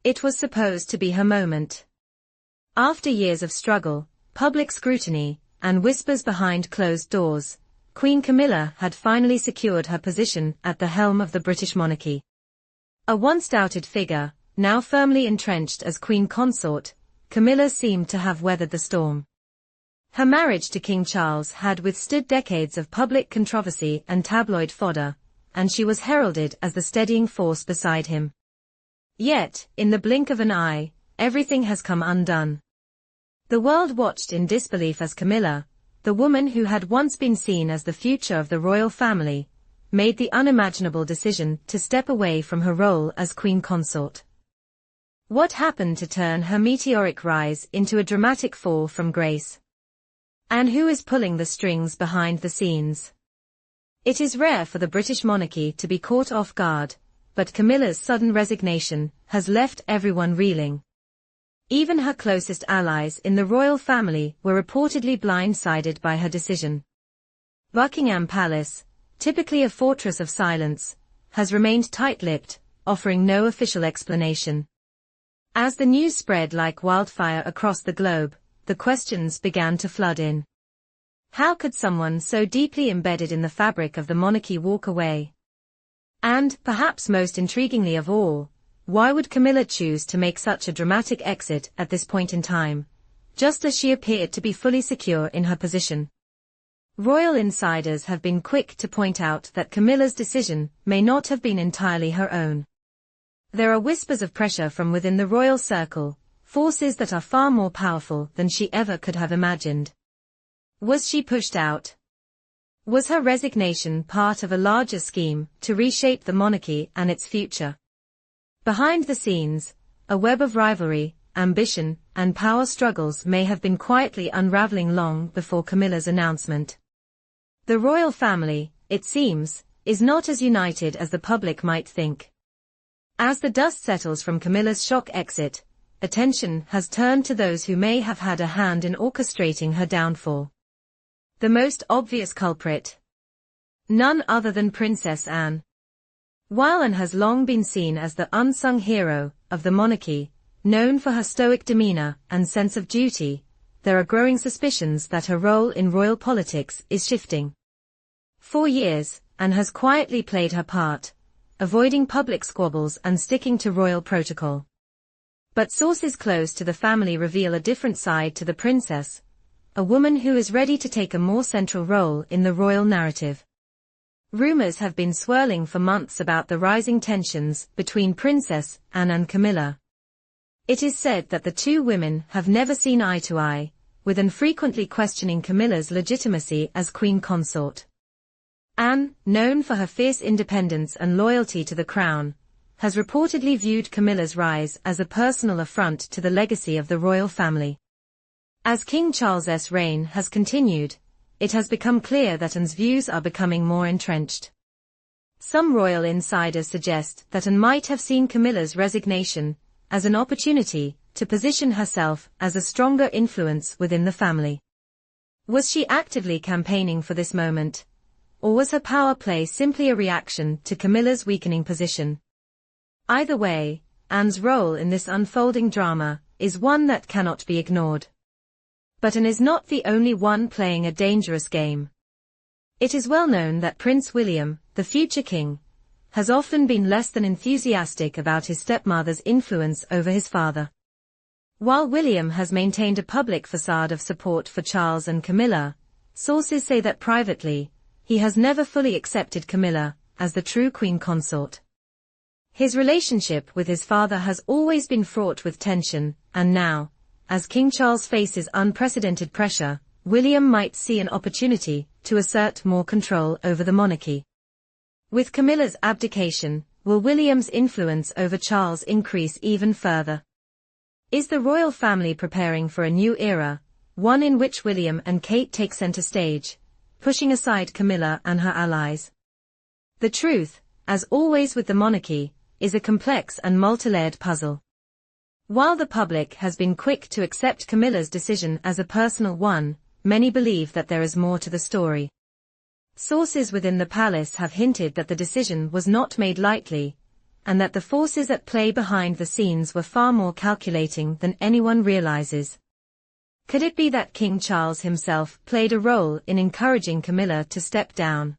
It was supposed to be her moment. After years of struggle, public scrutiny, and whispers behind closed doors, Queen Camilla had finally secured her position at the helm of the British monarchy. A once doubted figure, now firmly entrenched as Queen Consort, Camilla seemed to have weathered the storm. Her marriage to King Charles had withstood decades of public controversy and tabloid fodder, and she was heralded as the steadying force beside him. Yet, in the blink of an eye, everything has come undone. The world watched in disbelief as Camilla, the woman who had once been seen as the future of the royal family, made the unimaginable decision to step away from her role as Queen Consort. What happened to turn her meteoric rise into a dramatic fall from grace? And who is pulling the strings behind the scenes? It is rare for the British monarchy to be caught off guard, but Camilla's sudden resignation has left everyone reeling. Even her closest allies in the royal family were reportedly blindsided by her decision. Buckingham Palace, typically a fortress of silence, has remained tight-lipped, offering no official explanation. As the news spread like wildfire across the globe, the questions began to flood in. How could someone so deeply embedded in the fabric of the monarchy walk away? And, perhaps most intriguingly of all, why would Camilla choose to make such a dramatic exit at this point in time, just as she appeared to be fully secure in her position? Royal insiders have been quick to point out that Camilla's decision may not have been entirely her own. There are whispers of pressure from within the royal circle, forces that are far more powerful than she ever could have imagined. Was she pushed out? Was her resignation part of a larger scheme to reshape the monarchy and its future? Behind the scenes, a web of rivalry, ambition, and power struggles may have been quietly unraveling long before Camilla's announcement. The royal family, it seems, is not as united as the public might think. As the dust settles from Camilla's shock exit, attention has turned to those who may have had a hand in orchestrating her downfall. The most obvious culprit? None other than Princess Anne. While Anne has long been seen as the unsung hero of the monarchy, known for her stoic demeanor and sense of duty, there are growing suspicions that her role in royal politics is shifting. For years, Anne has quietly played her part, avoiding public squabbles and sticking to royal protocol. But sources close to the family reveal a different side to the princess, a woman who is ready to take a more central role in the royal narrative. Rumors have been swirling for months about the rising tensions between Princess Anne and Camilla. It is said that the two women have never seen eye to eye, with Anne frequently questioning Camilla's legitimacy as Queen Consort. Anne, known for her fierce independence and loyalty to the crown, has reportedly viewed Camilla's rise as a personal affront to the legacy of the royal family. As King Charles's reign has continued, it has become clear that Anne's views are becoming more entrenched. Some royal insiders suggest that Anne might have seen Camilla's resignation as an opportunity to position herself as a stronger influence within the family. Was she actively campaigning for this moment? Or was her power play simply a reaction to Camilla's weakening position? Either way, Anne's role in this unfolding drama is one that cannot be ignored. But Anne is not the only one playing a dangerous game. It is well known that Prince William, the future king, has often been less than enthusiastic about his stepmother's influence over his father. While William has maintained a public facade of support for Charles and Camilla, sources say that privately, he has never fully accepted Camilla as the true queen consort. His relationship with his father has always been fraught with tension, and now, as King Charles faces unprecedented pressure, William might see an opportunity to assert more control over the monarchy. With Camilla's abdication, will William's influence over Charles increase even further? Is the royal family preparing for a new era, one in which William and Kate take center stage, pushing aside Camilla and her allies? The truth, as always with the monarchy, is a complex and multi-layered puzzle. While the public has been quick to accept Camilla's decision as a personal one, many believe that there is more to the story. Sources within the palace have hinted that the decision was not made lightly, and that the forces at play behind the scenes were far more calculating than anyone realizes. Could it be that King Charles himself played a role in encouraging Camilla to step down?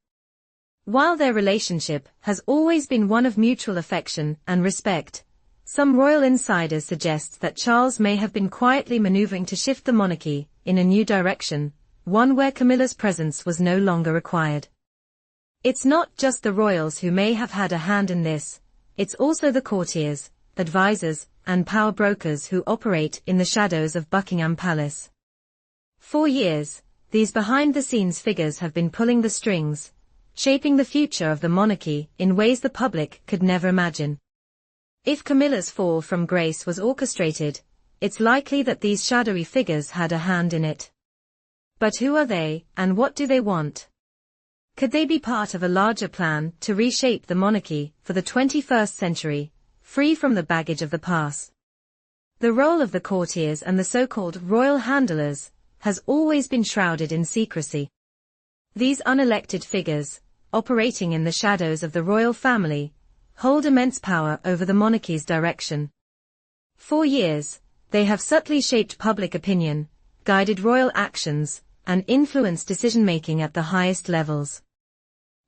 While their relationship has always been one of mutual affection and respect, some royal insiders suggest that Charles may have been quietly maneuvering to shift the monarchy in a new direction, one where Camilla's presence was no longer required. It's not just the royals who may have had a hand in this, it's also the courtiers, advisors, and power brokers who operate in the shadows of Buckingham Palace. For years, these behind-the-scenes figures have been pulling the strings, shaping the future of the monarchy in ways the public could never imagine. If Camilla's fall from grace was orchestrated, it's likely that these shadowy figures had a hand in it. But who are they, and what do they want? Could they be part of a larger plan to reshape the monarchy for the 21st century, free from the baggage of the past? The role of the courtiers and the so-called royal handlers has always been shrouded in secrecy. These unelected figures, operating in the shadows of the royal family, hold immense power over the monarchy's direction. For years, they have subtly shaped public opinion, guided royal actions, and influenced decision-making at the highest levels.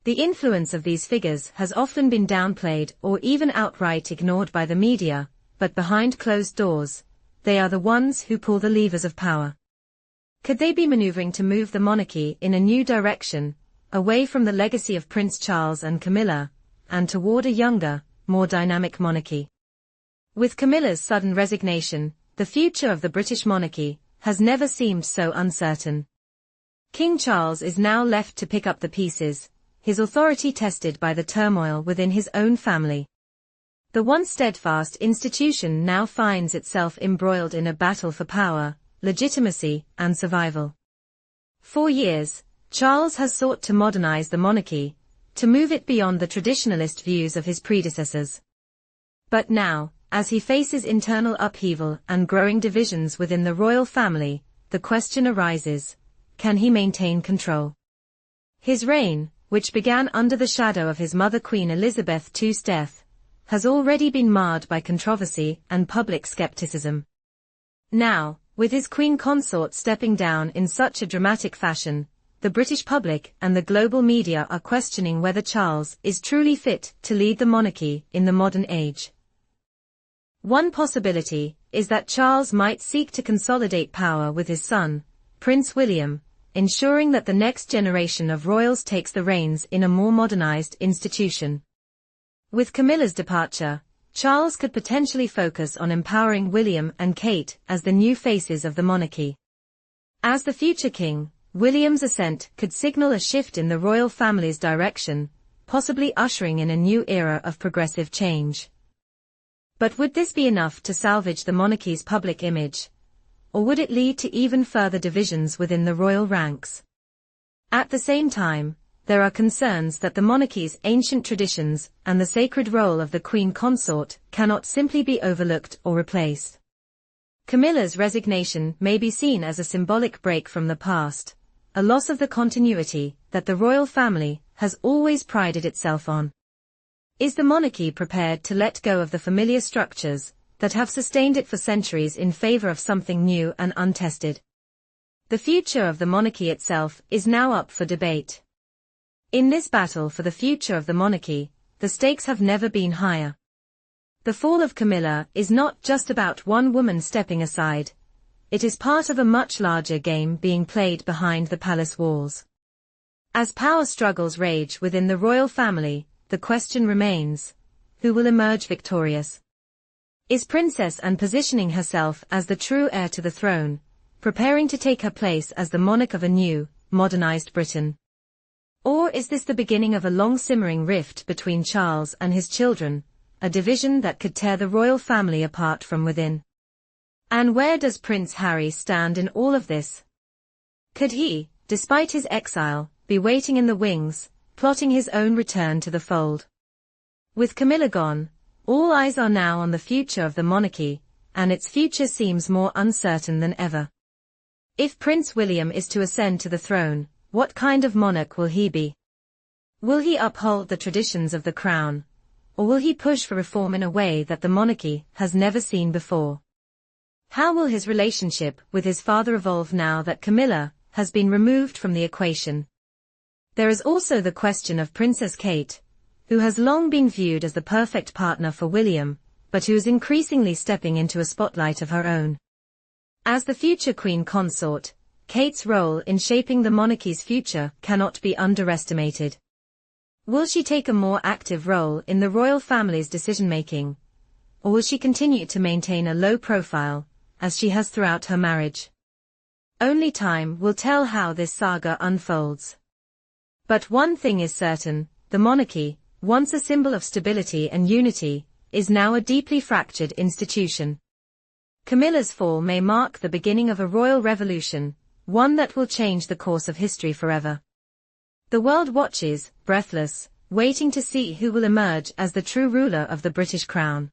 The influence of these figures has often been downplayed or even outright ignored by the media, but behind closed doors, they are the ones who pull the levers of power. Could they be maneuvering to move the monarchy in a new direction, away from the legacy of Prince Charles and Camilla, and toward a younger, more dynamic monarchy? With Camilla's sudden resignation, the future of the British monarchy has never seemed so uncertain. King Charles is now left to pick up the pieces, his authority tested by the turmoil within his own family. The once steadfast institution now finds itself embroiled in a battle for power, legitimacy, and survival. For years, Charles has sought to modernize the monarchy, to move it beyond the traditionalist views of his predecessors. But now, as he faces internal upheaval and growing divisions within the royal family, the question arises, can he maintain control? His reign, which began under the shadow of his mother Queen Elizabeth II's death, has already been marred by controversy and public skepticism. Now, with his queen consort stepping down in such a dramatic fashion, the British public and the global media are questioning whether Charles is truly fit to lead the monarchy in the modern age. One possibility is that Charles might seek to consolidate power with his son, Prince William, ensuring that the next generation of royals takes the reins in a more modernized institution. With Camilla's departure, Charles could potentially focus on empowering William and Kate as the new faces of the monarchy. As the future king, William's ascent could signal a shift in the royal family's direction, possibly ushering in a new era of progressive change. But would this be enough to salvage the monarchy's public image? Or would it lead to even further divisions within the royal ranks? At the same time, there are concerns that the monarchy's ancient traditions and the sacred role of the queen consort cannot simply be overlooked or replaced. Camilla's resignation may be seen as a symbolic break from the past, a loss of the continuity that the royal family has always prided itself on. Is the monarchy prepared to let go of the familiar structures that have sustained it for centuries in favor of something new and untested? The future of the monarchy itself is now up for debate. In this battle for the future of the monarchy, the stakes have never been higher. The fall of Camilla is not just about one woman stepping aside. It is part of a much larger game being played behind the palace walls. As power struggles rage within the royal family, the question remains, who will emerge victorious? Is Princess Anne positioning herself as the true heir to the throne, preparing to take her place as the monarch of a new, modernized Britain? Or is this the beginning of a long-simmering rift between Charles and his children, a division that could tear the royal family apart from within? And where does Prince Harry stand in all of this? Could he, despite his exile, be waiting in the wings, plotting his own return to the fold? With Camilla gone, all eyes are now on the future of the monarchy, and its future seems more uncertain than ever. If Prince William is to ascend to the throne, what kind of monarch will he be? Will he uphold the traditions of the crown, or will he push for reform in a way that the monarchy has never seen before? How will his relationship with his father evolve now that Camilla has been removed from the equation? There is also the question of Princess Kate, who has long been viewed as the perfect partner for William, but who is increasingly stepping into a spotlight of her own. As the future queen consort, Kate's role in shaping the monarchy's future cannot be underestimated. Will she take a more active role in the royal family's decision-making, or will she continue to maintain a low profile, as she has throughout her marriage? Only time will tell how this saga unfolds. But one thing is certain, the monarchy, once a symbol of stability and unity, is now a deeply fractured institution. Camilla's fall may mark the beginning of a royal revolution, one that will change the course of history forever. The world watches, breathless, waiting to see who will emerge as the true ruler of the British crown.